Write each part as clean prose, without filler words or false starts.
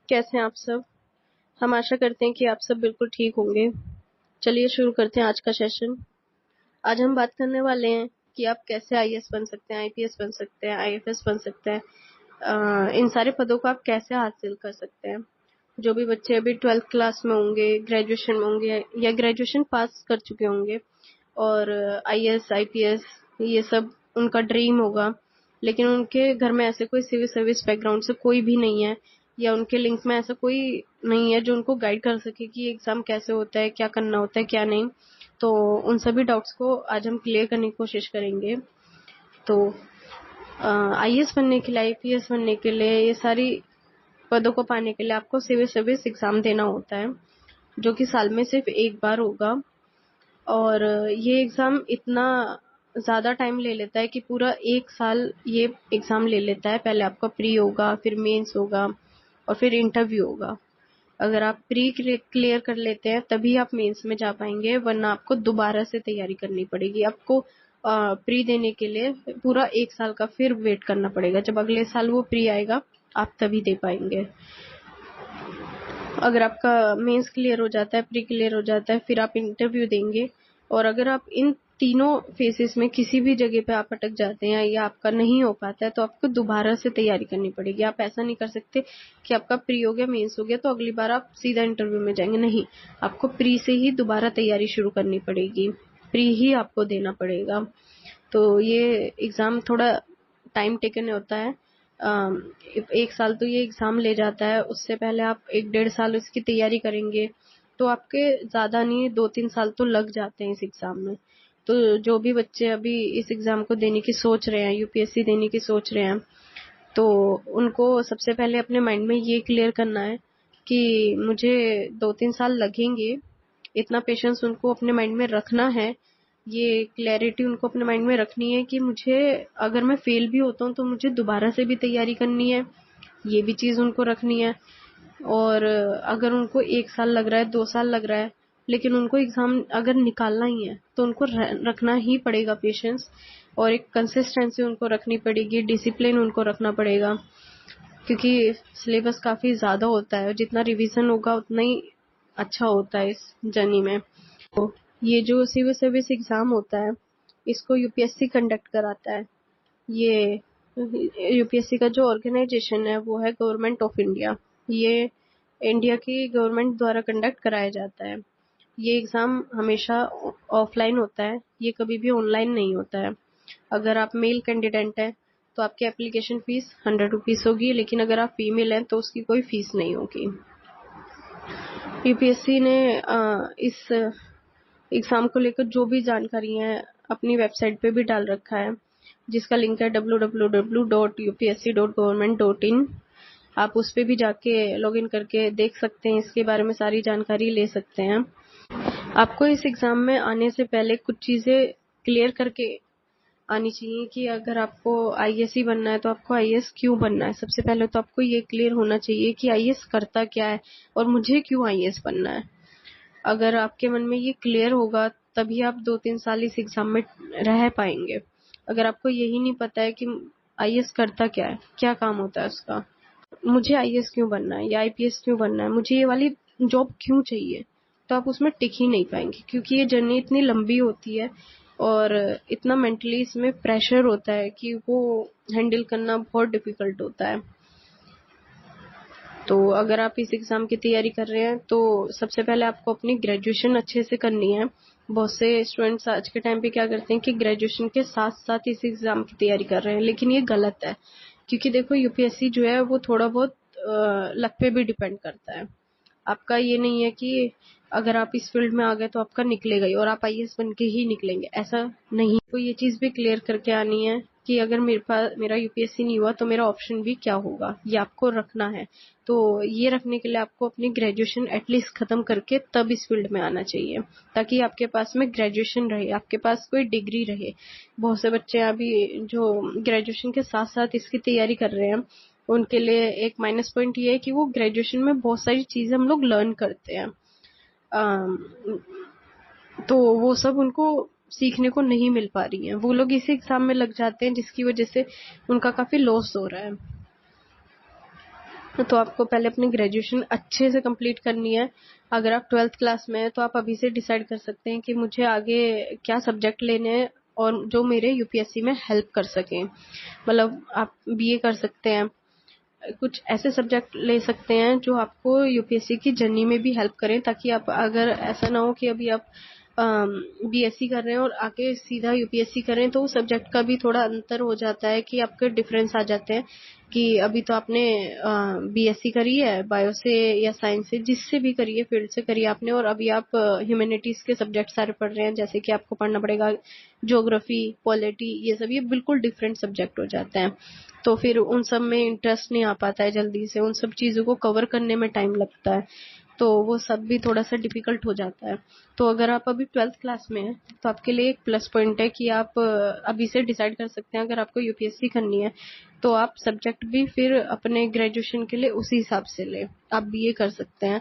कैसे हैं आप सब? हम आशा करते हैं कि आप सब बिल्कुल ठीक होंगे। चलिए शुरू करते हैं आज का सेशन। आज हम बात करने वाले हैं कि आप कैसे आईएएस बन सकते हैं, आईपीएस बन सकते हैं, आईएफएस बन सकते हैं। इन सारे पदों को आप कैसे हासिल कर सकते हैं। जो भी बच्चे अभी 12th क्लास में होंगे, ग्रेजुएशन में होंगे या ग्रेजुएशन पास कर चुके होंगे और आईएएस, आईपीएस ये सब उनका ड्रीम होगा, लेकिन उनके घर में ऐसे कोई सिविल सर्विस बैकग्राउंड से कोई भी नहीं है या उनके लिंक में ऐसा कोई नहीं है जो उनको गाइड कर सके कि एग्जाम कैसे होता है, क्या करना होता है, क्या नहीं। तो उन सभी डाउट्स को आज हम क्लियर करने की कोशिश करेंगे। तो आईएएस बनने के लिए, आईपीएस बनने के लिए, ये सारी पदों को पाने के लिए आपको सिविल सर्विस एग्जाम देना होता है, जो कि साल में सिर्फ एक बार होगा। और ये एग्जाम इतना ज़्यादा टाइम ले लेता है कि पूरा एक साल ये एग्जाम ले लेता है। पहले आपका प्री होगा, फिर मेंस होगा और फिर इंटरव्यू होगा। अगर आप प्री क्लियर कर लेते हैं तभी आप मेंस में जा पाएंगे, वरना आपको दोबारा से तैयारी करनी पड़ेगी। आपको प्री देने के लिए पूरा एक साल का फिर वेट करना पड़ेगा। जब अगले साल वो प्री आएगा आप तभी दे पाएंगे। अगर आपका मेंस क्लियर हो जाता है, प्री क्लियर हो जाता है, फिर आप इंटरव्यू देंगे। और अगर आप इन तीनों फेसेस में किसी भी जगह पे आप अटक जाते हैं या आपका नहीं हो पाता है तो आपको दोबारा से तैयारी करनी पड़ेगी। आप ऐसा नहीं कर सकते कि आपका प्री हो गया, मेंस हो गया तो अगली बार आप सीधा इंटरव्यू में जाएंगे। नहीं, आपको प्री से ही दोबारा तैयारी शुरू करनी पड़ेगी, प्री ही आपको देना पड़ेगा। तो ये एग्जाम थोड़ा टाइम टेकन होता है। एक साल तो ये एग्जाम ले जाता है। उससे पहले आप 1-1.5 साल इसकी तैयारी करेंगे तो आपके ज़्यादा नहीं 2-3 साल तो लग जाते हैं इस एग्जाम में। तो जो भी बच्चे अभी इस एग्जाम को देने की सोच रहे हैं, यूपीएससी देने की सोच रहे हैं, तो उनको सबसे पहले अपने माइंड में ये क्लियर करना है कि मुझे 2-3 साल लगेंगे। इतना पेशेंस उनको अपने माइंड में रखना है, ये क्लैरिटी उनको अपने माइंड में रखनी है कि मुझे अगर मैं फेल भी होता हूँ तो मुझे दोबारा से भी तैयारी करनी है, ये भी चीज़ उनको रखनी है। और अगर उनको 1 साल लग रहा है, 2 साल लग रहा है, लेकिन उनको एग्जाम अगर निकालना ही है तो उनको रखना ही पड़ेगा पेशेंस। और एक कंसिस्टेंसी उनको रखनी पड़ेगी, डिसिप्लिन उनको रखना पड़ेगा, क्योंकि सिलेबस काफ़ी ज़्यादा होता है और जितना रिवीजन होगा उतना ही अच्छा होता है इस जर्नी में। तो ये जो सिविल सर्विस एग्ज़ाम होता है इसको यूपीएससी कंडक्ट कराता है। ये यूपीएससी का जो ऑर्गेनाइजेशन है वो है गवर्नमेंट ऑफ इंडिया। ये इंडिया की गवर्नमेंट द्वारा कंडक्ट कराया जाता है। ये एग्ज़ाम हमेशा ऑफलाइन होता है, ये कभी भी ऑनलाइन नहीं होता है। अगर आप मेल कैंडिडेट हैं तो आपकी एप्लीकेशन फ़ीस 100 रुपीज़ होगी, लेकिन अगर आप फीमेल हैं तो उसकी कोई फ़ीस नहीं होगी। यूपीएससी ने इस एग्ज़ाम को लेकर जो भी जानकारी है अपनी वेबसाइट पे भी डाल रखा है, जिसका लिंक है www.upsc.government.in। आप उस पे भी जाके लॉगिन करके देख सकते हैं, इसके बारे में सारी जानकारी ले सकते हैं। आपको इस एग्ज़ाम में आने से पहले कुछ चीज़ें क्लियर करके आनी चाहिए कि अगर आपको आईएएस ही बनना है तो आपको आईएएस क्यों बनना है। सबसे पहले तो आपको ये क्लियर होना चाहिए कि आईएएस करता क्या है और मुझे क्यों आईएएस बनना है। अगर आपके मन में ये क्लियर होगा तभी आप 2-3 साल इस एग्जाम में रह पाएंगे। अगर आपको यही नहीं पता है कि आईएएस करता क्या है, क्या काम होता है उसका, मुझे आईएएस क्यों बनना है या आईपीएस क्यों बनना है, मुझे ये वाली जॉब क्यों चाहिए, तो आप उसमें टिक ही नहीं पाएंगे, क्योंकि ये जर्नी इतनी लंबी होती है और इतना मेंटली इसमें प्रेशर होता है कि वो हैंडल करना बहुत डिफिकल्ट होता है। तो अगर आप इस एग्ज़ाम की तैयारी कर रहे हैं तो सबसे पहले आपको अपनी ग्रेजुएशन अच्छे से करनी है। बहुत से स्टूडेंट्स आज के टाइम पे क्या करते हैं कि ग्रेजुएशन के साथ साथ इस एग्ज़ाम की तैयारी कर रहे हैं, लेकिन ये गलत है। क्योंकि देखो यूपीएससी जो है वो थोड़ा बहुत लक पे भी डिपेंड करता है। आपका ये नहीं है कि अगर आप इस फील्ड में आ गए तो आपका निकलेगा ही और आप आईएएस बन के ही निकलेंगे, ऐसा नहीं। तो ये चीज़ भी क्लियर करके आनी है कि अगर मेरा यूपीएससी नहीं हुआ तो मेरा ऑप्शन भी क्या होगा, ये आपको रखना है। तो ये रखने के लिए आपको अपनी ग्रेजुएशन एटलीस्ट ख़त्म करके तब इस फील्ड में आना चाहिए, ताकि आपके पास में ग्रेजुएशन रहे, आपके पास कोई डिग्री रहे। बहुत से बच्चे अभी जो ग्रेजुएशन के साथ साथ इसकी तैयारी कर रहे हैं उनके लिए एक माइनस पॉइंट ये है कि वो ग्रेजुएशन में बहुत सारी चीज़ें हम लोग लर्न करते हैं, तो वो सब उनको सीखने को नहीं मिल पा रही है। वो लोग इसी एग्जाम में लग जाते हैं जिसकी वजह से उनका काफ़ी लॉस हो रहा है। तो आपको पहले अपनी ग्रेजुएशन अच्छे से कंप्लीट करनी है। अगर आप 12th क्लास में हैं तो आप अभी से डिसाइड कर सकते हैं कि मुझे आगे क्या सब्जेक्ट लेने हैं और जो मेरे यूपीएससी में हेल्प कर सकें। मतलब आप बीए कर सकते हैं, कुछ ऐसे सब्जेक्ट ले सकते हैं जो आपको यूपीएससी की जर्नी में भी हेल्प करें, ताकि आप, अगर ऐसा ना हो कि अभी आप बीएससी कर रहे हैं और आके सीधा यूपीएससी करें, तो उस सब्जेक्ट का भी थोड़ा अंतर हो जाता है कि आपके डिफरेंस आ जाते हैं कि अभी तो आपने बीएससी करी है बायो से या साइंस से, जिससे भी करी है, फील्ड से करी है आपने, और अभी आप ह्यूमैनिटीज के सब्जेक्ट सारे पढ़ रहे हैं, जैसे कि आपको पढ़ना पड़ेगा ज्योग्राफी, पॉलिटी, ये सब, ये बिल्कुल डिफरेंट सब्जेक्ट हो जाते हैं। तो फिर उन सब में इंटरेस्ट नहीं आ पाता है जल्दी से, उन सब चीज़ों को कवर करने में टाइम लगता है, तो वो सब भी थोड़ा सा डिफिकल्ट हो जाता है। तो अगर आप अभी 12th क्लास में हैं तो आपके लिए एक प्लस पॉइंट है कि आप अभी से डिसाइड कर सकते हैं, अगर आपको यूपीएससी करनी है तो आप सब्जेक्ट भी फिर अपने ग्रेजुएशन के लिए उसी हिसाब से ले, आप बीए कर सकते हैं।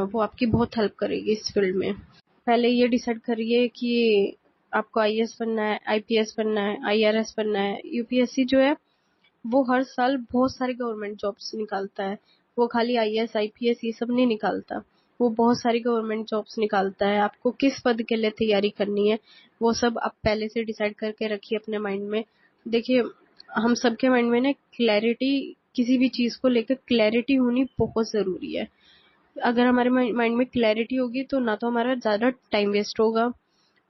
वो आपकी बहुत हेल्प करेगी इस फील्ड में। पहले ये डिसाइड करिए कि आपको आईएएस बनना है, आईपीएस बनना है, आईआरएस बनना है। यूपीएससी जो है वो हर साल बहुत सारी गवर्नमेंट जॉब्स निकालता है। वो खाली आईएएस आईपीएस ये सब नहीं निकालता, वो बहुत सारी गवर्नमेंट जॉब्स निकालता है। आपको किस पद के लिए तैयारी करनी है वो सब आप पहले से डिसाइड करके रखिए अपने माइंड में। देखिए, हम सबके माइंड में ना क्लैरिटी, किसी भी चीज को लेकर क्लैरिटी होनी बहुत जरूरी है। अगर हमारे माइंड में क्लैरिटी होगी तो ना तो हमारा ज्यादा टाइम वेस्ट होगा,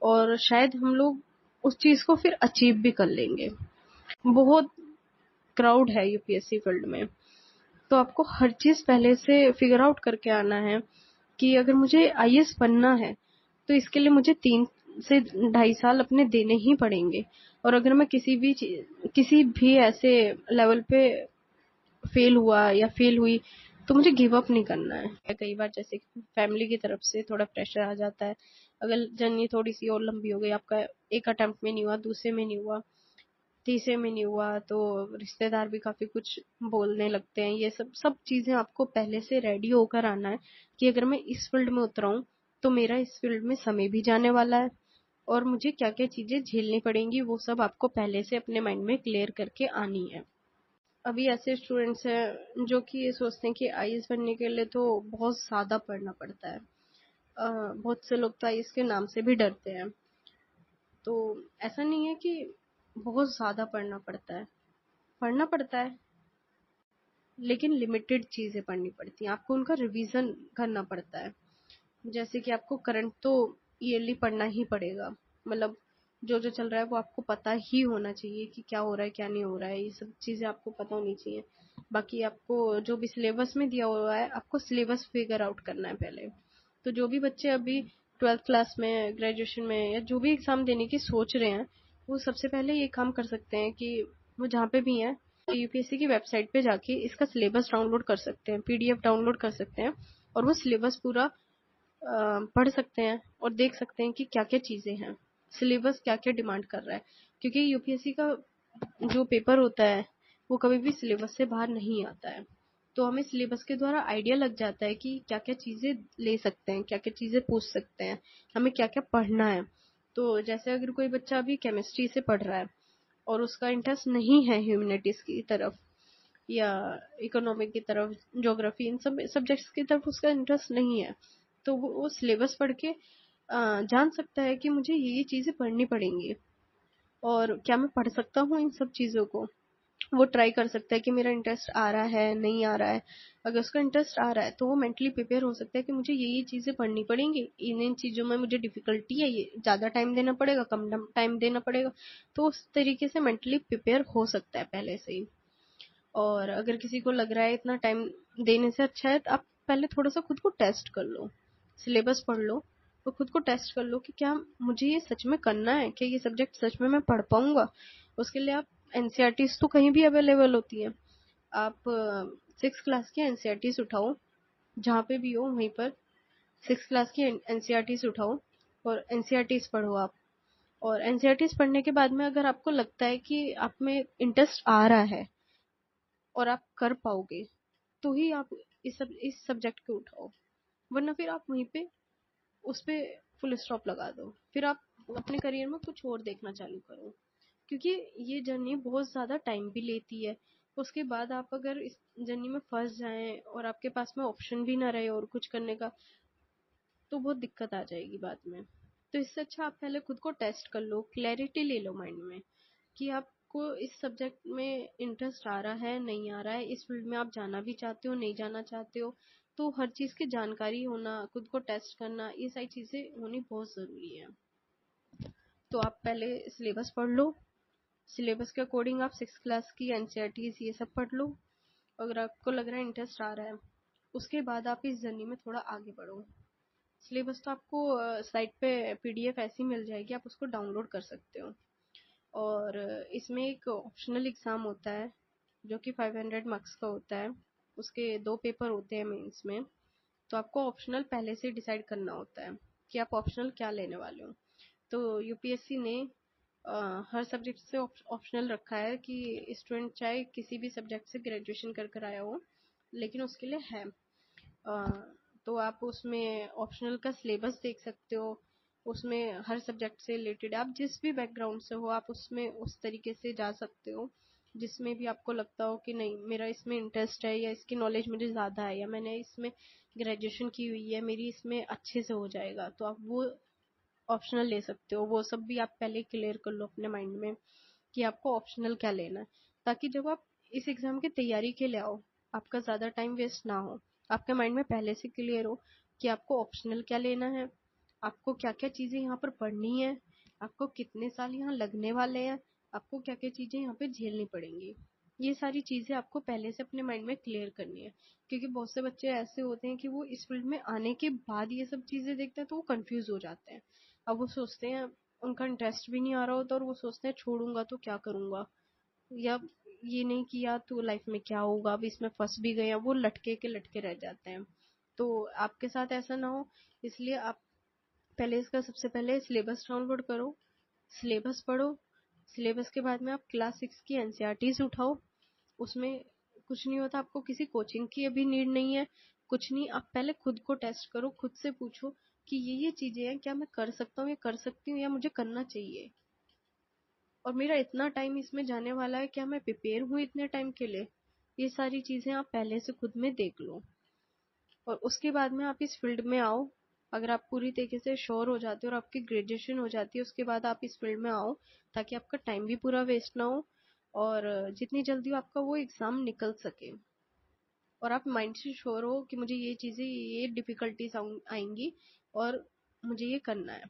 और शायद हम लोग उस चीज को फिर अचीव भी कर लेंगे। बहुत क्राउड है यूपीएससी फील्ड में, तो आपको हर चीज पहले से फिगर आउट करके आना है कि अगर मुझे आईएएस बनना है तो इसके लिए मुझे 3 से 2.5 साल अपने देने ही पड़ेंगे। और अगर मैं किसी भी ऐसे लेवल पे फेल हुआ या फेल हुई तो मुझे गिव अप नहीं करना है। कई बार जैसे फैमिली की तरफ से थोड़ा प्रेशर आ जाता है, अगर जर्नी थोड़ी सी और लंबी हो गई, आपका एक अटेम्प्ट में नहीं हुआ, दूसरे में नहीं हुआ, तीसरे में नहीं हुआ, तो रिश्तेदार भी काफी कुछ बोलने लगते हैं। ये सब सब चीजें आपको पहले से रेडी होकर आना है कि अगर मैं इस फील्ड में उतरा हूँ तो मेरा इस फील्ड में समय भी जाने वाला है और मुझे क्या क्या चीजें झेलनी पड़ेंगी, वो सब आपको पहले से अपने माइंड में क्लियर करके आनी है। अभी ऐसे स्टूडेंट्स हैं जो कि ये सोचते हैं कि आईएएस बनने के लिए तो बहुत ज्यादा पढ़ना पड़ता है। बहुत से लोग तो आईएएस के नाम से भी डरते हैं। तो ऐसा नहीं है कि बहुत ज्यादा पढ़ना पड़ता है, पढ़ना पड़ता है, लेकिन लिमिटेड चीजें पढ़नी पड़ती हैं, आपको उनका रिवीजन करना पड़ता है। जैसे कि आपको करंट तो ईयरली पढ़ना ही पड़ेगा, मतलब जो जो चल रहा है वो आपको पता ही होना चाहिए कि क्या हो रहा है क्या नहीं हो रहा है, ये सब चीजें आपको पता होनी चाहिए। बाकी आपको जो भी सिलेबस में दिया हुआ है आपको सिलेबस फिगर आउट करना है पहले। तो जो भी बच्चे अभी 12th क्लास में, ग्रेजुएशन में, या जो भी एग्जाम देने की सोच रहे हैं, वो सबसे पहले ये काम कर सकते हैं कि वो जहाँ पे भी हैं यूपीएससी की वेबसाइट पे जाके इसका सिलेबस डाउनलोड कर सकते हैं, पीडीएफ डाउनलोड कर सकते हैं, और वो सिलेबस पूरा पढ़ सकते हैं और देख सकते हैं कि क्या क्या चीजें हैं, सिलेबस क्या क्या डिमांड कर रहा है। क्योंकि यूपीएससी का जो पेपर होता है वो कभी भी सिलेबस से बाहर नहीं आता है, तो हमें सिलेबस के द्वारा आइडिया लग जाता है कि क्या क्या चीजें ले सकते हैं, क्या क्या चीजें पूछ सकते हैं, हमें क्या क्या पढ़ना है। तो जैसे अगर कोई बच्चा अभी केमिस्ट्री से पढ़ रहा है और उसका इंटरेस्ट नहीं है ह्यूमैनिटीज की तरफ या इकोनॉमिक की तरफ, ज्योग्राफी, इन सब सब्जेक्ट्स की तरफ उसका इंटरेस्ट नहीं है, तो वो सिलेबस पढ़ के जान सकता है कि मुझे ये चीजें पढ़नी पड़ेंगी और क्या मैं पढ़ सकता हूँ इन सब चीजों को। वो ट्राई कर सकता है कि मेरा इंटरेस्ट आ रहा है नहीं आ रहा है। अगर उसका इंटरेस्ट आ रहा है तो वो मेंटली प्रिपेयर हो सकता है कि मुझे ये चीजें पढ़नी पड़ेंगी, इन इन चीजों में मुझे डिफिकल्टी है, ये ज्यादा टाइम देना पड़ेगा, कम टाइम देना पड़ेगा। तो उस तरीके से मेंटली प्रिपेयर हो सकता है पहले से ही। और अगर किसी को लग रहा है इतना टाइम देने से अच्छा है तो आप पहले थोड़ा सा खुद को टेस्ट कर लो, सिलेबस पढ़ लो और खुद को टेस्ट कर लो कि क्या मुझे ये सच में करना है, क्या ये सब्जेक्ट सच में मैं पढ़ पाऊंगा। उसके लिए आप एनसीईआरटीज तो कहीं भी अवेलेबल होती है, आप 6th क्लास की एनसीईआरटीज उठाओ, जहाँ पे भी हो वहीं पर 6th क्लास की एनसीईआरटीज उठाओ और एनसीईआरटीज पढ़ो आप। और एनसीईआरटीज पढ़ने के बाद में अगर आपको लगता है कि आप में इंटरेस्ट आ रहा है और आप कर पाओगे तो ही आप इस सब्जेक्ट को उठाओ, वरना फिर आप वहीं पे उस पे फुल स्टॉप लगा दो, फिर आप अपने करियर में कुछ और देखना चालू करो। क्योंकि ये जर्नी बहुत ज्यादा टाइम भी लेती है, उसके बाद आप अगर इस जर्नी में फँस जाएँ और आपके पास में ऑप्शन भी ना रहे और कुछ करने का, तो बहुत दिक्कत आ जाएगी बाद में। तो इससे अच्छा आप पहले खुद को टेस्ट कर लो, क्लैरिटी ले लो माइंड में कि आपको इस सब्जेक्ट में इंटरेस्ट आ रहा है, नहीं आ रहा है, इस फील्ड में आप जाना भी चाहते हो, नहीं जाना चाहते हो। तो हर चीज़ की जानकारी होना, खुद को टेस्ट करना, ये सारी चीज़ें होनी बहुत ज़रूरी है। तो आप पहले सिलेबस पढ़ लो, सिलेबस के अकॉर्डिंग आप 6th क्लास की एनसीईआरटीज़ ये सब पढ़ लो। अगर आपको लग रहा है इंटरेस्ट आ रहा है, उसके बाद आप इस जर्नी में थोड़ा आगे बढ़ो। सिलेबस तो आपको साइट पे पीडीएफ ऐसी मिल जाएगी, आप उसको डाउनलोड कर सकते हो। और इसमें एक ऑप्शनल एग्ज़ाम होता है जो कि 500 मार्क्स का होता है। उसके 2 पेपर होते हैं मेंस में। तो आपको ऑप्शनल पहले से डिसाइड करना होता है कि आप ऑप्शनल क्या लेने वाले हो। तो यूपीएससी ने हर सब्जेक्ट से ऑप्शनल रखा है कि स्टूडेंट चाहे किसी भी सब्जेक्ट से ग्रेजुएशन कर कर आया हो, लेकिन उसके लिए है। तो आप उसमें ऑप्शनल का सिलेबस देख सकते हो। उसमें हर सब्जेक्ट से रिलेटेड आप जिस भी बैकग्राउंड से हो, आप उसमें उस तरीके से जा सकते हो जिसमें भी आपको लगता हो कि नहीं मेरा इसमें इंटरेस्ट है, या इसकी नॉलेज मुझे ज़्यादा है, या मैंने इसमें ग्रेजुएशन की हुई है, मेरी इसमें अच्छे से हो जाएगा, तो आप वो ऑप्शनल ले सकते हो। वो सब भी आप पहले क्लियर कर लो अपने माइंड में कि आपको ऑप्शनल क्या लेना है, ताकि जब आप इस एग्ज़ाम की तैयारी के लिए आओ, आपका ज़्यादा टाइम वेस्ट ना हो। आपके माइंड में पहले से क्लियर हो कि आपको ऑप्शनल क्या लेना है, आपको क्या-क्या चीज़ें यहाँ पर पढ़नी है, आपको कितने साल यहाँ लगने वाले हैं, आपको क्या-क्या चीज़ें यहाँ पे झेलनी पड़ेंगी। ये सारी चीज़ें आपको पहले से अपने माइंड में क्लियर करनी है, क्योंकि बहुत से बच्चे ऐसे होते हैं कि वो इस फील्ड में आने के बाद ये सब चीज़ें देखते हैं तो वो कन्फ्यूज़ हो जाते हैं। अब वो सोचते हैं उनका इंटरेस्ट भी नहीं आ रहा होता और वो सोचते हैं छोड़ूँगा तो क्या करूँगा? या ये नहीं किया तो लाइफ में क्या होगा, अब इसमें फंस भी गए हैं, वो लटके के लटके रह जाते हैं। तो आपके साथ ऐसा ना हो, इसलिए आप पहले इसका सबसे पहले सिलेबस डाउनलोड करो, सिलेबस पढ़ो। सिलेबस के बाद में आप क्लास 6 की एनसीईआरटीज़ उठाओ। उसमें कुछ नहीं होता, आपको किसी कोचिंग की अभी नीड नहीं है, कुछ नहीं। आप पहले खुद को टेस्ट करो, खुद से पूछो कि ये चीज़ें हैं, क्या मैं कर सकता हूँ या कर सकती हूँ या मुझे करना चाहिए? और मेरा इतना टाइम इसमें जाने वाला है, क्या मैं प्रिपेयर हूँ इतने टाइम के लिए? ये सारी चीज़ें आप पहले से खुद में देख लो और उसके बाद में आप इस फील्ड में आओ। अगर आप पूरी तरीके से श्योर हो जाते हो और आपकी ग्रेजुएशन हो जाती है, उसके बाद आप इस फील्ड में आओ, ताकि आपका टाइम भी पूरा वेस्ट ना हो और जितनी जल्दी आपका वो एग्ज़ाम निकल सके और आप माइंड से श्योर हो कि मुझे ये चीज़ें, ये डिफ़िकल्टीज़ आएँगी और मुझे ये करना है।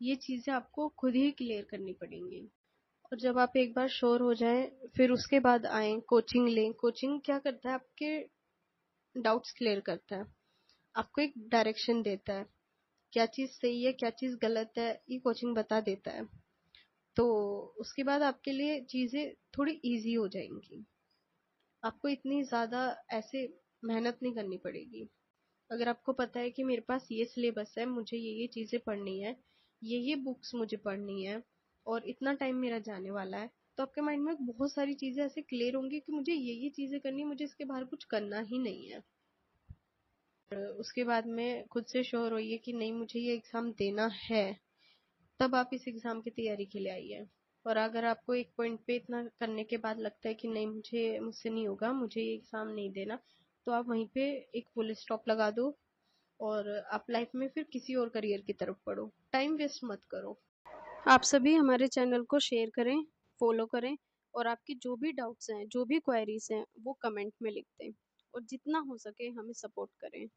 ये चीज़ें आपको खुद ही क्लियर करनी पड़ेंगी। और जब आप एक बार श्योर हो जाएँ, फिर उसके बाद आएँ, कोचिंग लें। कोचिंग क्या करता है, आपके डाउट्स क्लियर करता है, आपको एक डायरेक्शन देता है, क्या चीज़ सही है, क्या चीज़ गलत है, ये कोचिंग बता देता है। तो उसके बाद आपके लिए चीज़ें थोड़ी ईज़ी हो जाएँगी। आपको इतनी ज़्यादा ऐसे मेहनत नहीं करनी पड़ेगी। अगर आपको पता है कि मेरे पास ये सिलेबस है, मुझे ये चीज़ें पढ़नी है, ये बुक्स मुझे पढ़नी है और इतना टाइम मेरा जाने वाला है, तो आपके माइंड में बहुत सारी चीज़ें ऐसे क्लियर होंगी कि मुझे ये चीज़ें करनी है, मुझे इसके बाहर कुछ करना ही नहीं है। उसके बाद में खुद से श्योर होइए कि नहीं मुझे ये एग्ज़ाम देना है, तब आप इस एग्ज़ाम की तैयारी के लिए आइए। और अगर आपको एक पॉइंट पे इतना करने के बाद लगता है कि नहीं मुझसे नहीं होगा, मुझे ये एग्ज़ाम नहीं देना, तो आप वहीं पे एक फुल स्टॉप लगा दो और आप लाइफ में फिर किसी और करियर की तरफ बढ़ो। टाइम वेस्ट मत करो। आप सभी हमारे चैनल को शेयर करें, फॉलो करें और आपकी जो भी डाउट्स हैं, जो भी क्वेरीज हैं, वो कमेंट में लिख दें और जितना हो सके हमें सपोर्ट करें।